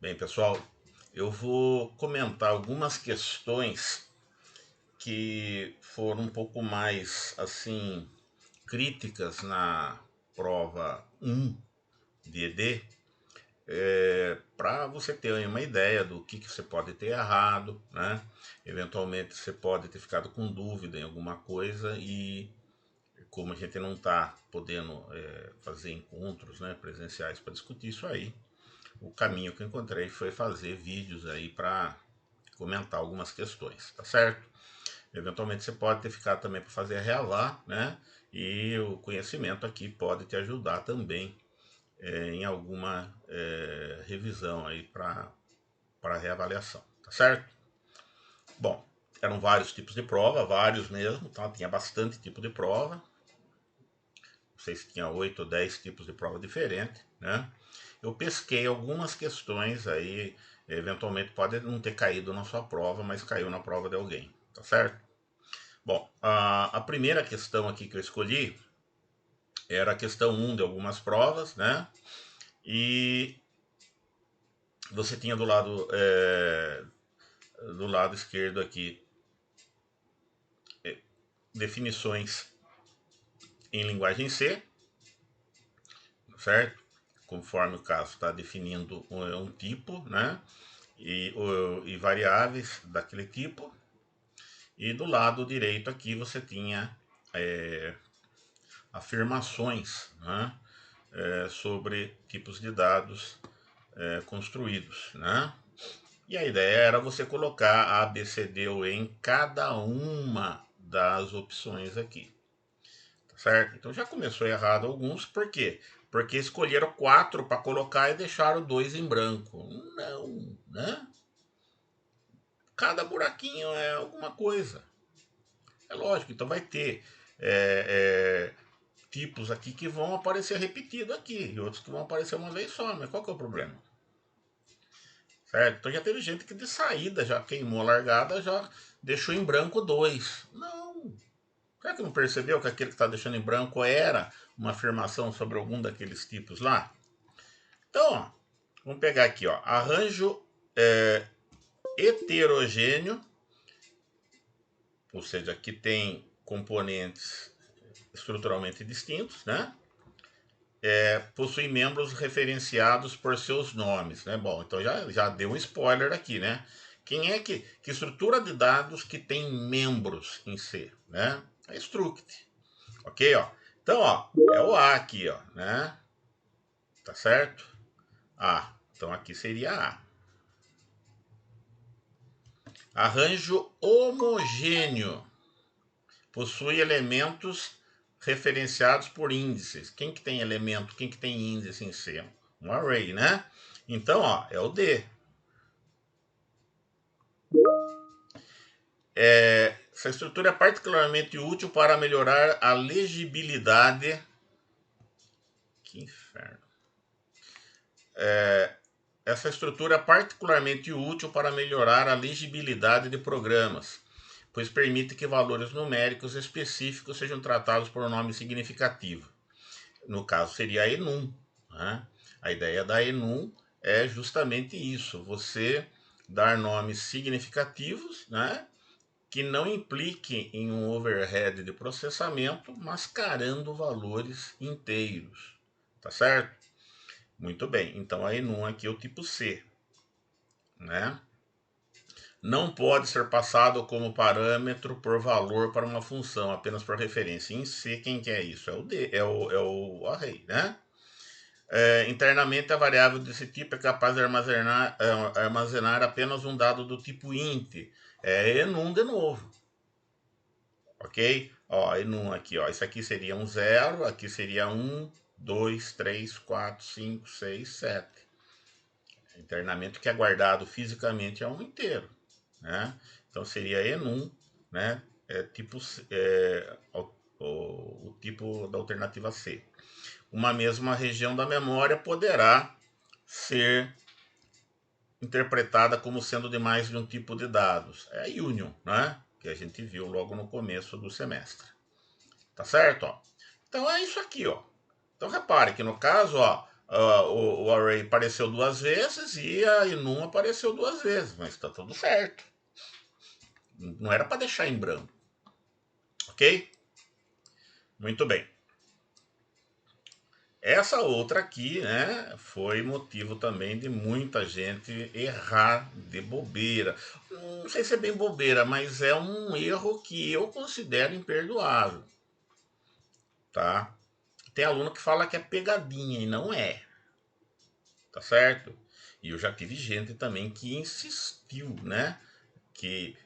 Bem, pessoal, eu vou comentar algumas questões que foram um pouco mais, assim, críticas na prova 1 de ED, para você ter uma ideia do que você pode ter errado, né? Eventualmente você pode ter ficado com dúvida em alguma coisa e como a gente não está podendo fazer encontros, né, presenciais para discutir isso aí, o caminho que eu encontrei foi fazer vídeos aí para comentar algumas questões, tá certo? Eventualmente você pode ter ficado também para fazer a reavar, né? E o conhecimento aqui pode te ajudar também em alguma revisão aí para reavaliação, tá certo? Bom, eram vários tipos de prova, vários mesmo, então tinha bastante tipo de prova. Não sei se tinha 8 ou 10 tipos de prova diferentes, né? Eu pesquei algumas questões aí, eventualmente pode não ter caído na sua prova, mas caiu na prova de alguém, tá certo? Bom, a primeira questão aqui que eu escolhi era a questão 1 de algumas provas, né? E você tinha do lado esquerdo aqui definições em linguagem C, certo? Conforme o caso está definindo um tipo, né? E variáveis daquele tipo. E do lado direito aqui você tinha afirmações, né? Sobre tipos de dados construídos, né? E a ideia era você colocar A, B, C, D ou E em cada uma das opções aqui, tá certo? Então já começou errado alguns, por quê? Porque escolheram 4 para colocar e deixaram 2 em branco. Não, né? Cada buraquinho é alguma coisa. É lógico, então vai ter tipos aqui que vão aparecer repetido aqui e outros que vão aparecer uma vez só, mas qual que é o problema? Certo? Então já teve gente que de saída já queimou a largada, já deixou em branco 2. Não. Será que não percebeu que aquele que está deixando em branco era uma afirmação sobre algum daqueles tipos lá? Então, ó, vamos pegar aqui, ó, arranjo heterogêneo, ou seja, que tem componentes estruturalmente distintos, né? Possui membros referenciados por seus nomes, né? Bom, então já deu um spoiler aqui, né? Quem é que estrutura de dados que tem membros em C, né? É struct, ok, ó. Então, ó, é o A aqui, ó, né? Tá certo? A. Então aqui seria A. Arranjo homogêneo possui elementos referenciados por índices. Quem que tem elemento, quem que tem índice em C? Um array, né? Então, ó, é o D. Essa estrutura é particularmente útil para melhorar a legibilidade. Que inferno. Essa estrutura é particularmente útil para melhorar a legibilidade de programas, pois permite que valores numéricos específicos sejam tratados por um nome significativo. No caso, seria a enum. Né? A ideia da enum é justamente isso: você dar nomes significativos, né? Que não impliquem em um overhead de processamento, mascarando valores inteiros. Tá certo? Muito bem. Então a enum aqui é o tipo C, né? Não pode ser passado como parâmetro por valor para uma função, apenas por referência. Em C, quem que é isso? É o D, é o array, né? Internamente, a variável desse tipo é capaz de armazenar apenas um dado do tipo int. É enum de novo, ok? Ó, enum aqui, ó. Isso aqui seria um 0, aqui seria 1, 2, 3, 4, 5, 6, 7. Internamente, o que é guardado fisicamente é um inteiro, né? Então seria enum, né? Tipo, o tipo da alternativa C. Uma mesma região da memória poderá ser interpretada como sendo de mais de um tipo de dados. É a union, né? Que a gente viu logo no começo do semestre. Tá certo? Ó? Então é isso aqui, ó. Então repare que no caso, ó, o array apareceu duas vezes e a enum apareceu duas vezes, mas está tudo certo. Não era para deixar em branco. Ok? Muito bem. Essa outra aqui, né, foi motivo também de muita gente errar de bobeira. Não sei se é bem bobeira, mas é um erro que eu considero imperdoável, tá? Tem aluno que fala que é pegadinha e não é, tá certo? E eu já tive gente também que insistiu, né? Que,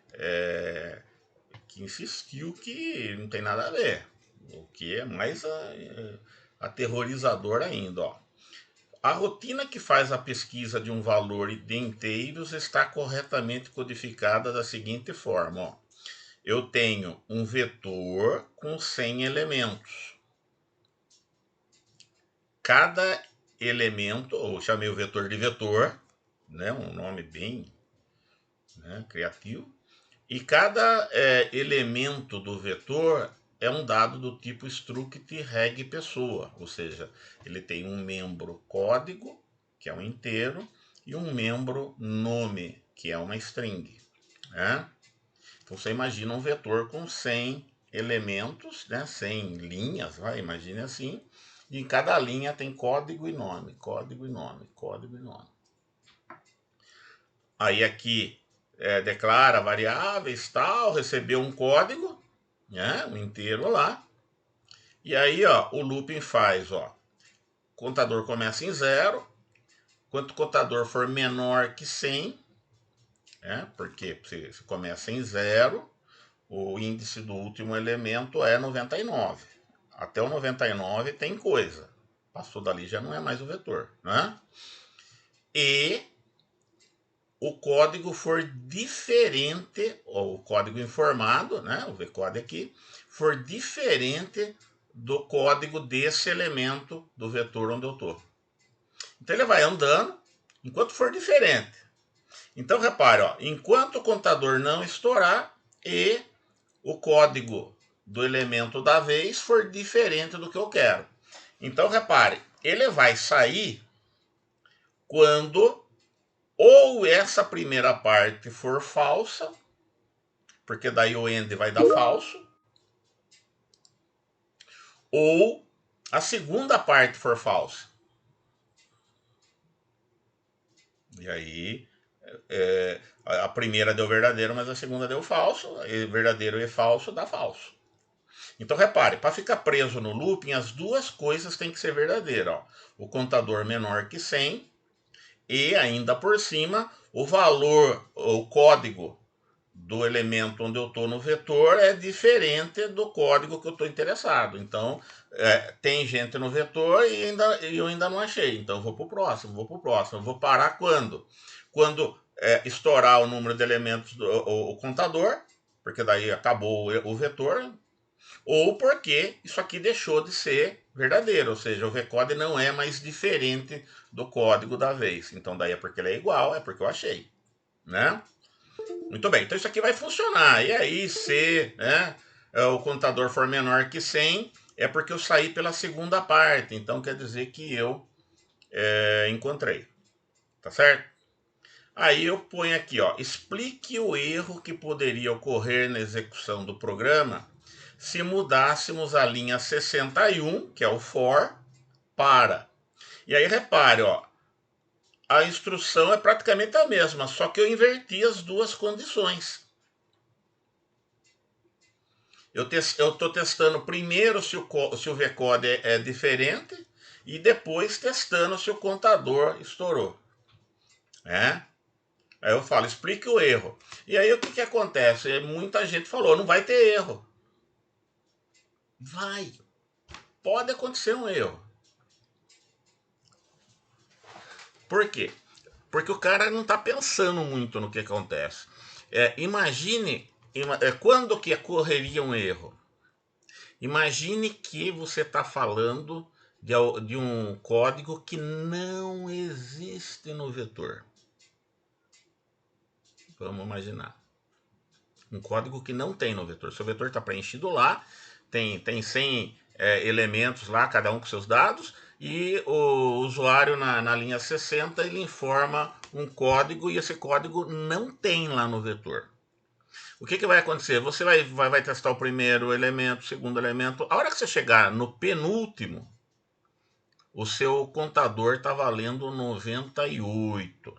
que insistiu que não tem nada a ver. O que é mais aterrorizador ainda, ó. A rotina que faz a pesquisa de um valor de inteiros está corretamente codificada da seguinte forma, ó. Eu tenho um vetor com 100 elementos. Cada elemento, ou chamei o vetor de vetor, né, um nome bem, né, criativo, e cada elemento do vetor é um dado do tipo struct reg pessoa, ou seja, ele tem um membro código, que é um inteiro, e um membro nome, que é uma string. Né? Então você imagina um vetor com 100 elementos, né? 100 linhas, vai, imagine assim, e em cada linha tem código e nome, código e nome, código e nome. Aí aqui declara variáveis, tal, recebeu um código, né, um inteiro lá. E aí, ó, o looping faz, ó, o contador começa em 0, quando o contador for menor que 100, né, porque se começa em 0, o índice do último elemento é 99. Até o 99 tem coisa. Passou dali já não é mais o vetor, né? E o código for diferente, ou o código informado, né, o vcode aqui, for diferente do código desse elemento do vetor onde eu estou. Então ele vai andando enquanto for diferente. Então repare, ó, enquanto o contador não estourar e o código do elemento da vez for diferente do que eu quero. Então repare, ele vai sair quando ou essa primeira parte for falsa, porque daí o end vai dar falso, ou a segunda parte for falsa. E aí a primeira deu verdadeiro, mas a segunda deu falso, e verdadeiro e falso dá falso. Então repare, para ficar preso no looping, as duas coisas têm que ser verdadeiras. Ó. O contador menor que 100 e ainda por cima o valor, o código do elemento onde eu estou no vetor é diferente do código que eu estou interessado. Então, tem gente no vetor e eu ainda não achei. Então, vou para o próximo, vou para o próximo. Vou parar quando? Quando estourar o número de elementos o contador, porque daí acabou o vetor, ou porque isso aqui deixou de ser verdadeiro, ou seja, o vcode não é mais diferente do código da vez. Então, daí é porque ele é igual, é porque eu achei, né? Muito bem, então isso aqui vai funcionar. E aí, se o contador for menor que 100, é porque eu saí pela segunda parte. Então quer dizer que eu encontrei. Tá certo? Aí eu ponho aqui, ó, explique o erro que poderia ocorrer na execução do programa se mudássemos a linha 61, que é o for, para. E aí repare, ó, a instrução é praticamente a mesma, só que eu inverti as duas condições. Eu estou testando primeiro se o vcode é diferente e depois testando se o contador estourou. Né? Aí eu falo, explique o erro. E aí o que acontece? Muita gente falou, não vai ter erro. Vai. Pode acontecer um erro. Por quê? Porque o cara não está pensando muito no que acontece. Imagine quando que ocorreria um erro. Imagine que você está falando de um código que não existe no vetor. Vamos imaginar. Um código que não tem no vetor. Seu vetor está preenchido lá, tem 100 elementos lá, cada um com seus dados, e o usuário na linha 60 ele informa um código e esse código não tem lá no vetor. O que vai acontecer? Você vai testar o primeiro elemento, o segundo elemento. A hora que você chegar no penúltimo, o seu contador está valendo 98,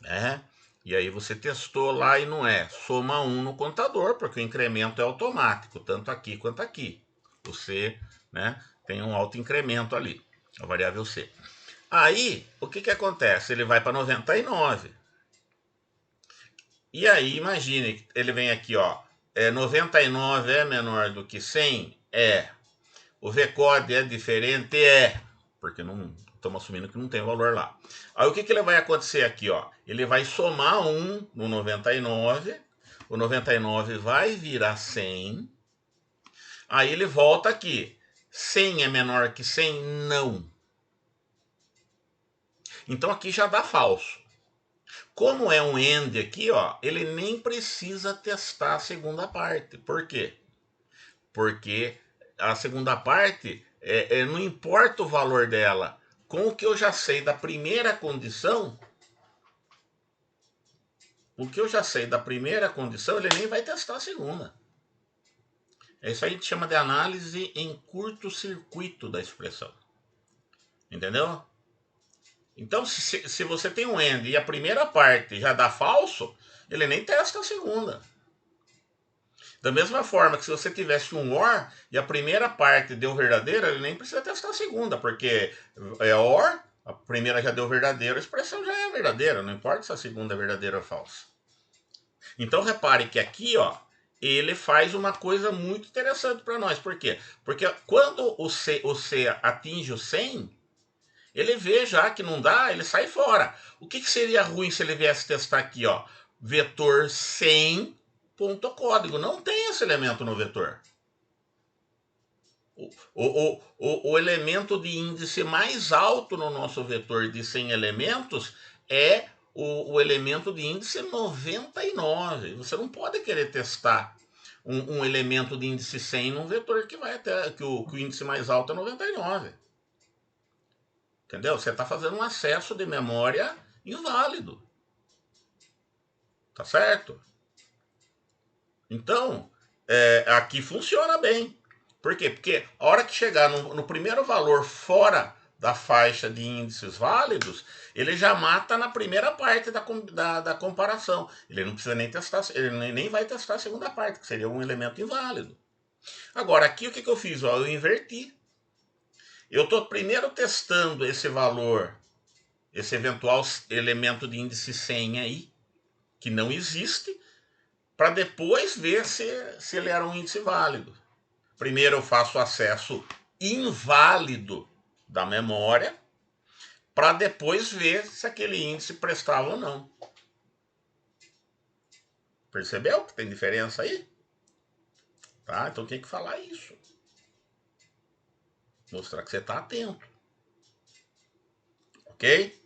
né? E aí você testou lá e não é. Soma 1 no contador, porque o incremento é automático, tanto aqui quanto aqui. O C, né, tem um alto incremento ali, a variável C. Aí, o que acontece? Ele vai para 99. E aí, imagine, ele vem aqui, ó, 99 é menor do que 100? É. O VCODE é diferente? É. Porque não estamos assumindo que não tem valor lá. Aí o que ele vai acontecer aqui, ó? Ele vai somar 1 no 99, o 99 vai virar 100, aí ele volta aqui. 100 é menor que 100? Não. Então aqui já dá falso. Como é um AND aqui, ó, ele nem precisa testar a segunda parte. Por quê? Porque a segunda parte, não importa o valor dela. Com o que eu já sei da primeira condição, ele nem vai testar a segunda. Isso aí a gente chama de análise em curto-circuito da expressão. Entendeu? Então, se você tem um AND e a primeira parte já dá falso, ele nem testa a segunda. Da mesma forma que se você tivesse um OR e a primeira parte deu verdadeira, ele nem precisa testar a segunda, porque é OR, a primeira já deu verdadeiro, a expressão já é verdadeira, não importa se a segunda é verdadeira ou falsa. Então repare que aqui, ó, ele faz uma coisa muito interessante para nós. Por quê? Porque quando o C atinge o 100, ele vê já que não dá, ele sai fora. O que seria ruim se ele viesse testar aqui, ó, vetor 100 ponto código? Não tem esse elemento no vetor. O elemento de índice mais alto no nosso vetor de 100 elementos é o elemento de índice 99. Você não pode querer testar um elemento de índice 100 num vetor que vai até que o índice mais alto é 99. Entendeu? Você está fazendo um acesso de memória inválido. Tá certo? Então, aqui funciona bem. Por quê? Porque a hora que chegar no primeiro valor fora da faixa de índices válidos, ele já mata na primeira parte da comparação. Ele não precisa nem testar, ele nem vai testar a segunda parte, que seria um elemento inválido. Agora, aqui o que eu fiz? Ó, eu inverti. Eu estou primeiro testando esse valor, esse eventual elemento de índice 100 aí, que não existe, para depois ver se ele era um índice válido. Primeiro eu faço o acesso inválido da memória, para depois ver se aquele índice prestava ou não. Percebeu que tem diferença aí? Tá? Então tem que falar isso. Mostrar que você está atento. Ok?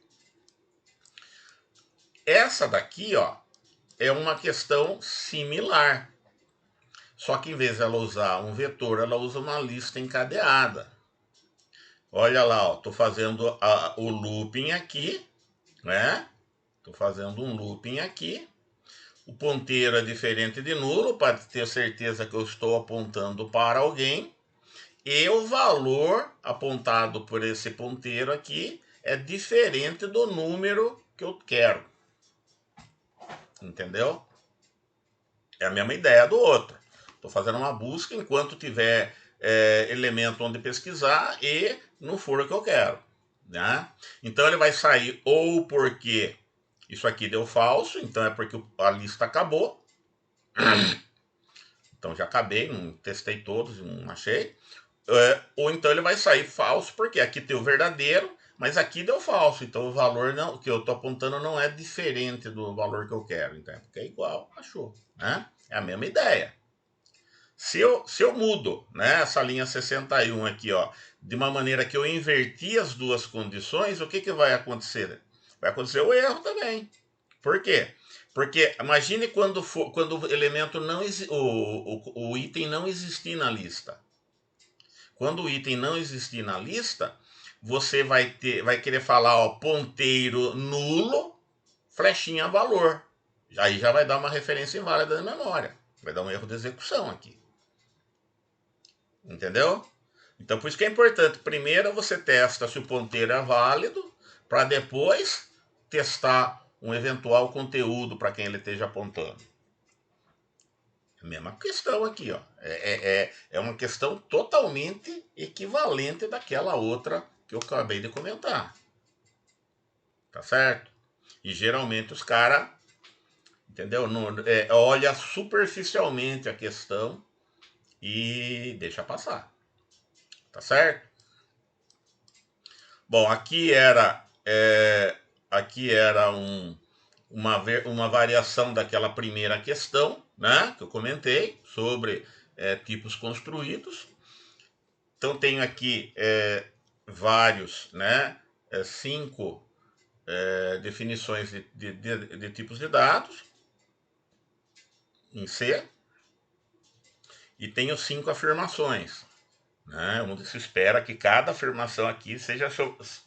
Essa daqui, ó, é uma questão similar. Só que em vez de ela usar um vetor, ela usa uma lista encadeada. Olha lá, estou fazendo o looping aqui, né? Estou fazendo um looping aqui. O ponteiro é diferente de nulo, para ter certeza que eu estou apontando para alguém. E o valor apontado por esse ponteiro aqui é diferente do número que eu quero. Entendeu? É a mesma ideia do outro. Estou fazendo uma busca enquanto tiver elemento onde pesquisar e não for o que eu quero. Né? Então ele vai sair ou porque isso aqui deu falso, então é porque a lista acabou. Então já acabei, não testei todos, não achei. Ou então ele vai sair falso, porque aqui tem o verdadeiro, mas aqui deu falso. Então o valor não, que eu estou apontando não é diferente do valor que eu quero. Então, porque é igual, achou. Né? É a mesma ideia. Se eu mudo, né, essa linha 61 aqui, ó, de uma maneira que eu inverti as duas condições, o que vai acontecer? Vai acontecer o erro também. Por quê? Porque imagine quando o elemento não o item não existir na lista. Quando o item não existir na lista, você vai querer falar, ó, ponteiro nulo, flechinha valor. Aí já vai dar uma referência inválida na memória. Vai dar um erro de execução aqui. Entendeu? Então, por isso que é importante. Primeiro você testa se o ponteiro é válido, para depois testar um eventual conteúdo para quem ele esteja apontando. Mesma questão aqui, ó. É uma questão totalmente equivalente daquela outra que eu acabei de comentar. Tá certo? E geralmente os caras, entendeu? Não, olha superficialmente a questão e deixa passar. Tá certo? Bom, aqui era uma variação daquela primeira questão, né, que eu comentei sobre tipos construídos. Então tenho aqui vários, né, 5 definições de tipos de dados em C e tenho 5 afirmações, né, onde se espera que cada afirmação aqui seja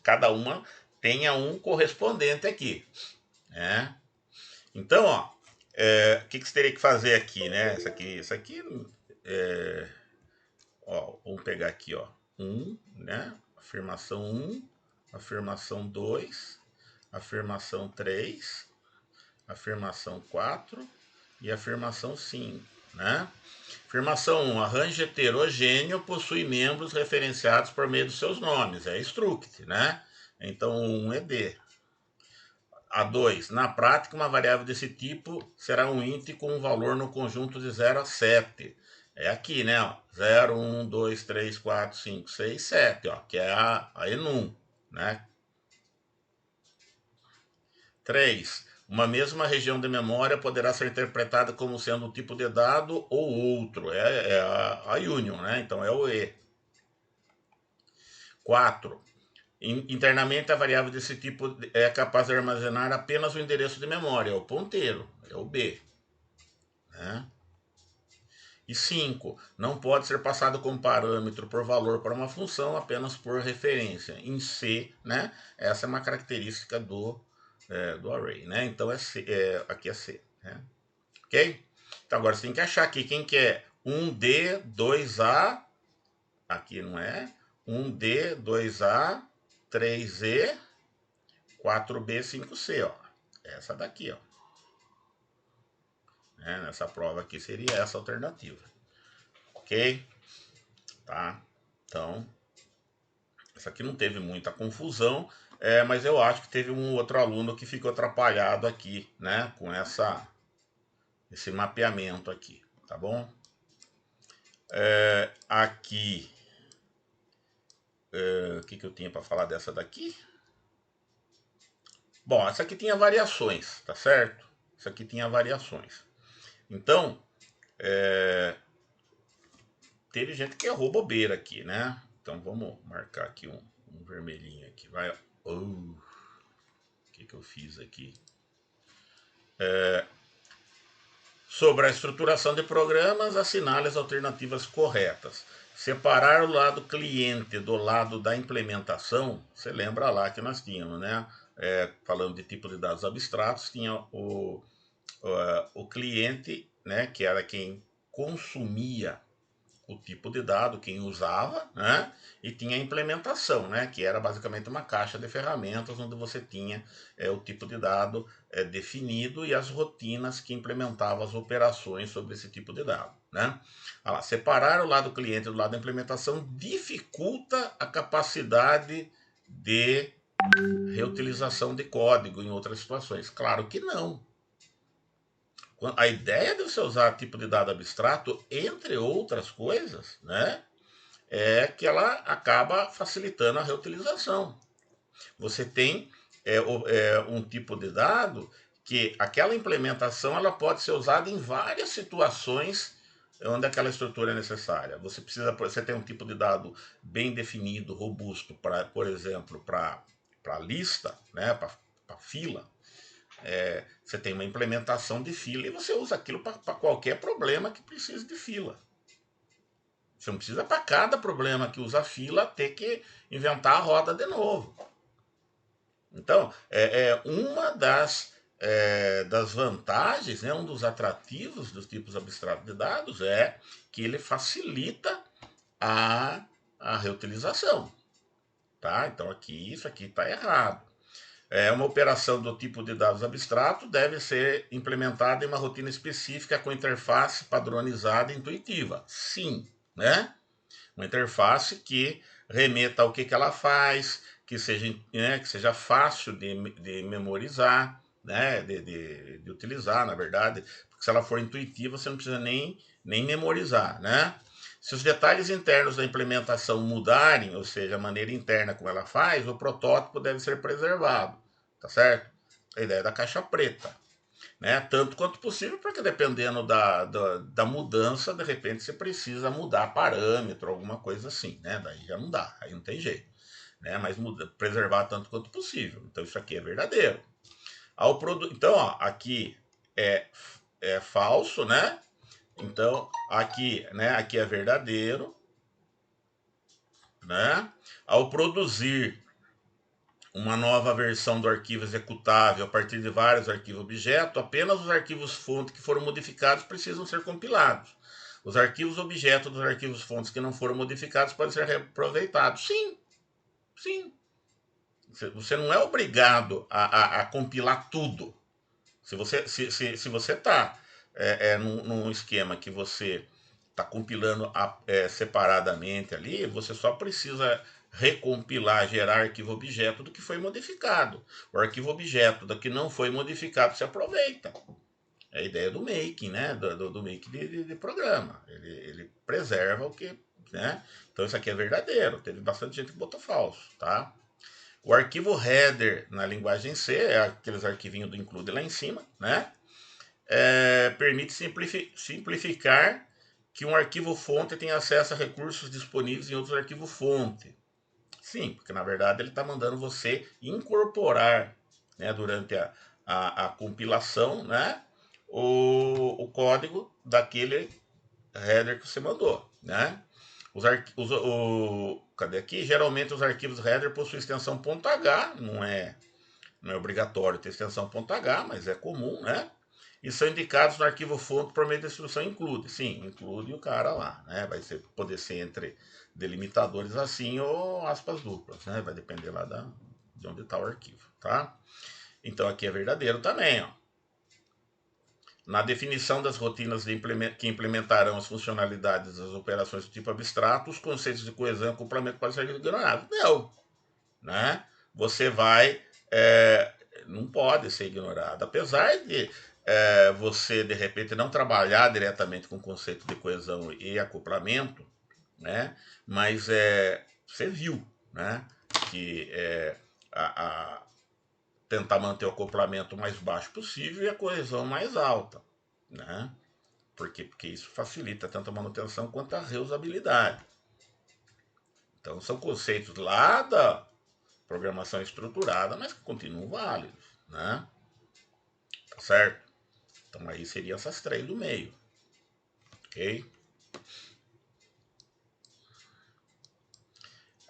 cada uma tenha um correspondente aqui, né? Então, ó, o que você teria que fazer aqui, né? Isso aqui ó, vamos pegar aqui, ó, 1, né? Afirmação 1, afirmação 2, afirmação 3, afirmação 4 e afirmação 5, né? Afirmação 1, arranjo heterogêneo possui membros referenciados por meio dos seus nomes, é struct, né? Então, 1 é D. A 2, na prática, uma variável desse tipo será um int com um valor no conjunto de 0 a 7. É aqui, né? Ó, 0, 1, 2, 3, 4, 5, 6, 7, ó, que é a enum, né? 3. Uma mesma região de memória poderá ser interpretada como sendo um tipo de dado ou outro. É a union, né? Então é o E. 4. Internamente, a variável desse tipo é capaz de armazenar apenas o endereço de memória, é o ponteiro, é o B. Né? E 5. Não pode ser passado como parâmetro por valor para uma função, apenas por referência. Em C, né? Essa é uma característica do array. Né? Então, aqui é C. Né? Ok? Então, agora você tem que achar aqui quem que é 1D, 2A, aqui não é, 1D, 2A, 3E, 4B, 5C, ó. Essa daqui, ó. Nessa prova aqui seria essa alternativa. Ok? Tá? Então, essa aqui não teve muita confusão, mas eu acho que teve um outro aluno que ficou atrapalhado aqui, né? Com esse mapeamento aqui, tá bom? Aqui, o que eu tinha para falar dessa daqui? Bom, essa aqui tinha variações, tá certo? Essa aqui tinha variações. Então, teve gente que errou bobeira aqui, né? Então vamos marcar aqui um vermelhinho aqui. Vai. O que eu fiz aqui? Sobre a estruturação de programas, assinale as alternativas corretas. Separar o lado cliente do lado da implementação, você lembra lá que nós tínhamos, né? Falando de tipo de dados abstratos, tinha o cliente, né? Que era quem consumia o tipo de dado, quem usava, né? E tinha a implementação, né? Que era basicamente uma caixa de ferramentas onde você tinha o tipo de dado definido e as rotinas que implementavam as operações sobre esse tipo de dado, né? Lá, separar o lado cliente do lado da implementação dificulta a capacidade de reutilização de código em outras situações. Claro que não. A ideia de você usar tipo de dado abstrato, entre outras coisas, né, é que ela acaba facilitando a reutilização. Você tem um tipo de dado que aquela implementação ela pode ser usada em várias situações onde aquela estrutura é necessária. Você tem um tipo de dado bem definido, robusto, para, por exemplo, para lista, né, para fila. Você tem uma implementação de fila e você usa aquilo para qualquer problema que precise de fila. Você não precisa para cada problema que usa fila ter que inventar a roda de novo. Então, é uma das vantagens, né, um dos atrativos dos tipos abstratos de dados é que ele facilita a, a reutilização. Tá? Então, isso aqui está errado. Uma operação do tipo de dados abstrato deve ser implementada em uma rotina específica com interface padronizada e intuitiva. Sim, né? Uma interface que remeta ao que ela faz, que seja fácil de memorizar, né? De utilizar, na verdade. Porque se ela for intuitiva, você não precisa nem memorizar, né? Se os detalhes internos da implementação mudarem, ou seja, a maneira interna como ela faz, o protótipo deve ser preservado, tá certo? A ideia da caixa preta, né? Tanto quanto possível, porque dependendo da mudança, de repente você precisa mudar parâmetro, alguma coisa assim, né? Daí já não dá, aí não tem jeito, né? Mas preservar tanto quanto possível. Então isso aqui é verdadeiro. Então, ó, aqui é falso, né? Então, aqui é verdadeiro, né? Ao produzir uma nova versão do arquivo executável a partir de vários arquivos objeto, apenas os arquivos fonte que foram modificados precisam ser compilados. Os arquivos objeto dos arquivos fontes que não foram modificados podem ser reaproveitados. Sim, sim. Você não é obrigado a compilar tudo. Se você está num esquema que você está compilando separadamente ali, você só precisa recompilar, gerar arquivo objeto do que foi modificado. O arquivo objeto do que não foi modificado se aproveita. É a ideia do making, né? Do making de programa. Ele preserva o que. Né? Então isso aqui é verdadeiro. Teve bastante gente que botou falso, tá? O arquivo header na linguagem C, é aqueles arquivinhos do include lá em cima, né? Permite simplificar que um arquivo fonte tenha acesso a recursos disponíveis em outros arquivos fonte. Sim, porque na verdade ele está mandando você incorporar, né, durante a compilação, né, o código daquele header que você mandou, né? Cadê aqui? Geralmente os arquivos header possuem extensão .h, não é obrigatório ter extensão .h, mas é comum, né? E são indicados no arquivo fonte por meio da instrução include. Sim, include o cara lá, né? Poder ser entre delimitadores assim ou aspas duplas, né? Vai depender lá de onde está o arquivo, tá? Então aqui é verdadeiro também, ó. Na definição das rotinas que implementarão as funcionalidades das operações do tipo abstrato, os conceitos de coesão e complemento podem ser ignorados. Não, né? Você vai, não pode ser ignorado, apesar de você de repente não trabalhar diretamente com o conceito de coesão e acoplamento, né? Mas você viu, né? Que a tentar manter o acoplamento mais baixo possível e a coesão mais alta, né? Porque isso facilita tanto a manutenção quanto a reusabilidade. Então são conceitos lá da programação estruturada, mas que continuam válidos, né? Tá certo? Então aí seriam essas três do meio, ok?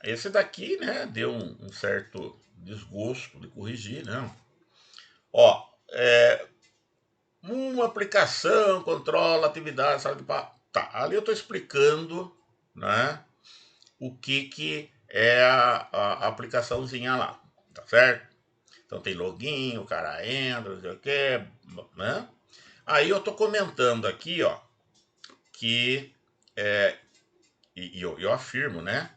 Esse daqui, né, deu um certo desgosto de corrigir, né? Ó, uma aplicação controla a atividade, sabe? Tá, ali eu estou explicando, né, o que é a aplicaçãozinha lá, tá certo? Então tem login, o cara entra, não sei o que, né? Aí eu tô comentando aqui, ó, que eu afirmo, né,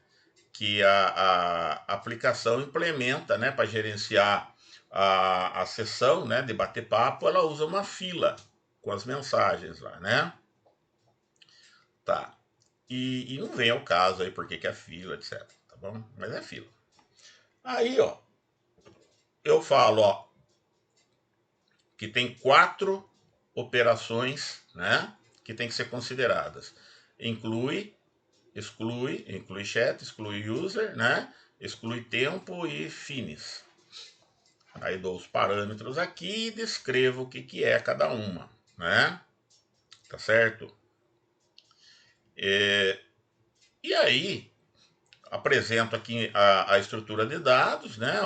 que a aplicação implementa, né, para gerenciar a sessão, né, de bater papo, ela usa uma fila com as mensagens lá, né? Tá. E não vem ao caso aí porque que é fila, etc. Tá bom? Mas é fila. Aí, ó, eu falo, ó, que tem 4 operações, né, que tem que ser consideradas. Inclui chat, exclui user, né, exclui tempo e finis. Aí dou os parâmetros aqui e descrevo o que é cada uma, né? Tá certo? E aí, apresento aqui a estrutura de dados, né,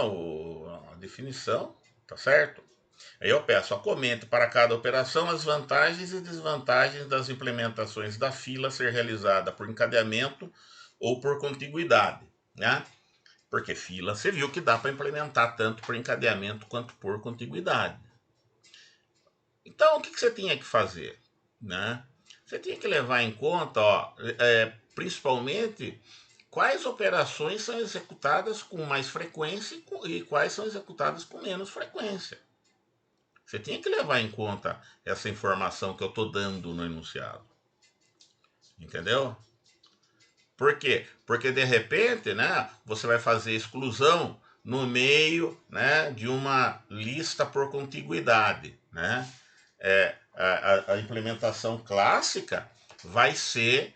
a definição, tá certo? Aí eu peço, comente para cada operação as vantagens e desvantagens das implementações da fila ser realizada por encadeamento ou por contiguidade, né? Porque fila você viu que dá para implementar tanto por encadeamento quanto por contiguidade. Então, o que você tinha que fazer, né? Você tinha que levar em conta, ó, principalmente, quais operações são executadas com mais frequência e quais são executadas com menos frequência. Você tinha que levar em conta essa informação que eu estou dando no enunciado. Entendeu? Por quê? Porque de repente, né, você vai fazer exclusão no meio, né, de uma lista por contiguidade, né? A implementação clássica vai ser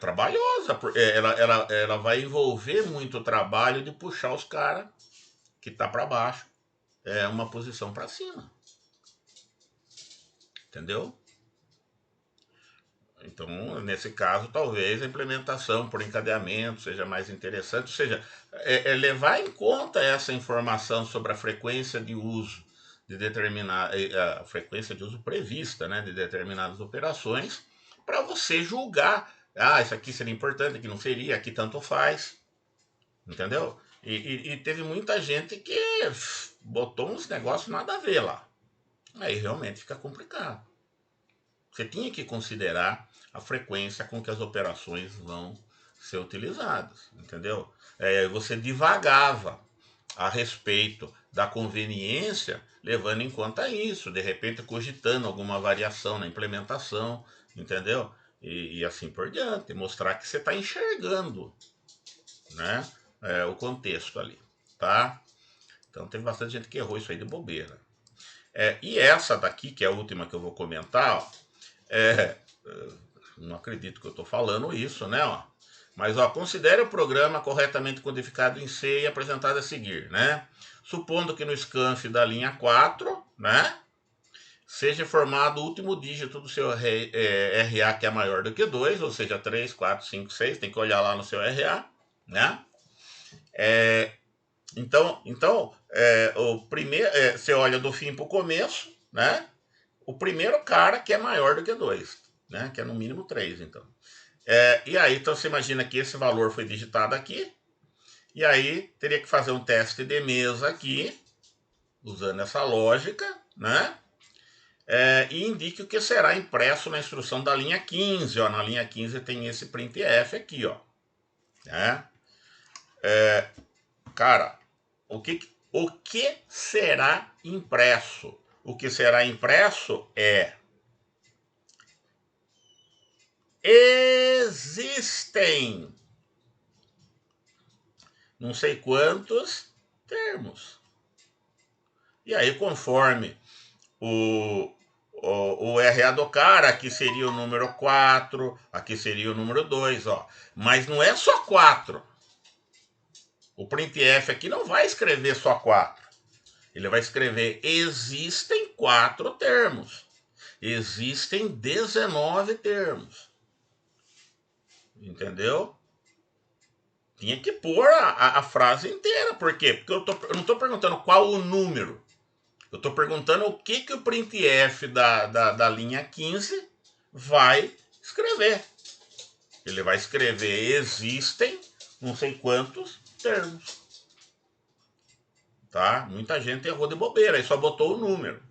trabalhosa, ela vai envolver muito trabalho de puxar os caras que tá para baixo, uma posição para cima, entendeu? Então, nesse caso, talvez a implementação por encadeamento seja mais interessante, ou seja, levar em conta essa informação sobre a frequência de uso de a frequência de uso prevista, né, de determinadas operações, para você julgar, isso aqui seria importante, aqui não seria, aqui tanto faz, entendeu? E teve muita gente que botou uns negócios nada a ver lá. Aí realmente fica complicado. Você tinha que considerar a frequência com que as operações vão ser utilizadas, entendeu? Você divagava a respeito da conveniência, levando em conta isso, de repente cogitando alguma variação na implementação, entendeu? E assim por diante, mostrar que você está enxergando, né, o contexto ali, tá? Então teve bastante gente que errou isso aí de bobeira. E essa daqui, que é a última que eu vou comentar, ó, é, não acredito que eu estou falando isso, né? Ó. Mas, ó, considere o programa corretamente codificado em C e apresentado a seguir, né? Supondo que no scanf da linha 4, né, seja formado o último dígito do seu RA que é maior do que 2, ou seja, 3, 4, 5, 6, tem que olhar lá no seu RA, né? O primeiro, você olha do fim para o começo, né? O primeiro cara que é maior do que 2, né? Que é no mínimo 3, então. E aí, então você imagina que esse valor foi digitado aqui, e aí teria que fazer um teste de mesa aqui, usando essa lógica, né? E indique o que será impresso na instrução da linha 15. Ó. Na linha 15 tem esse printf aqui, ó. Né? Cara, o que será impresso? O que será impresso é existem não sei quantos termos. E aí, conforme o RA do cara, aqui seria o número 4, aqui seria o número 2, ó. Mas não é só 4. O printf aqui não vai escrever só 4. Ele vai escrever existem 4 termos. Existem 19 termos. Entendeu? Tinha que pôr a frase inteira. Por quê? Porque eu não estou perguntando qual o número. Eu estou perguntando o que o printf da linha 15 vai escrever. Ele vai escrever existem não sei quantos termos. Tá? Muita gente errou de bobeira, aí só botou o número.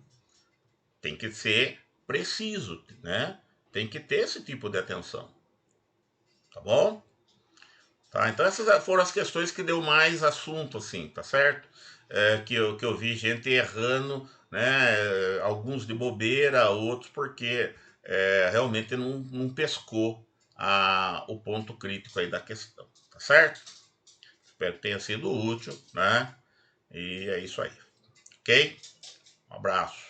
Tem que ser preciso, né? Tem que ter esse tipo de atenção. Tá bom? Tá? Então essas foram as questões que deu mais assunto, assim, tá certo? Que eu vi gente errando, né? Alguns de bobeira, outros porque realmente não pescou o ponto crítico aí da questão, tá certo? Espero que tenha sido útil, né? E é isso aí, ok? Um abraço.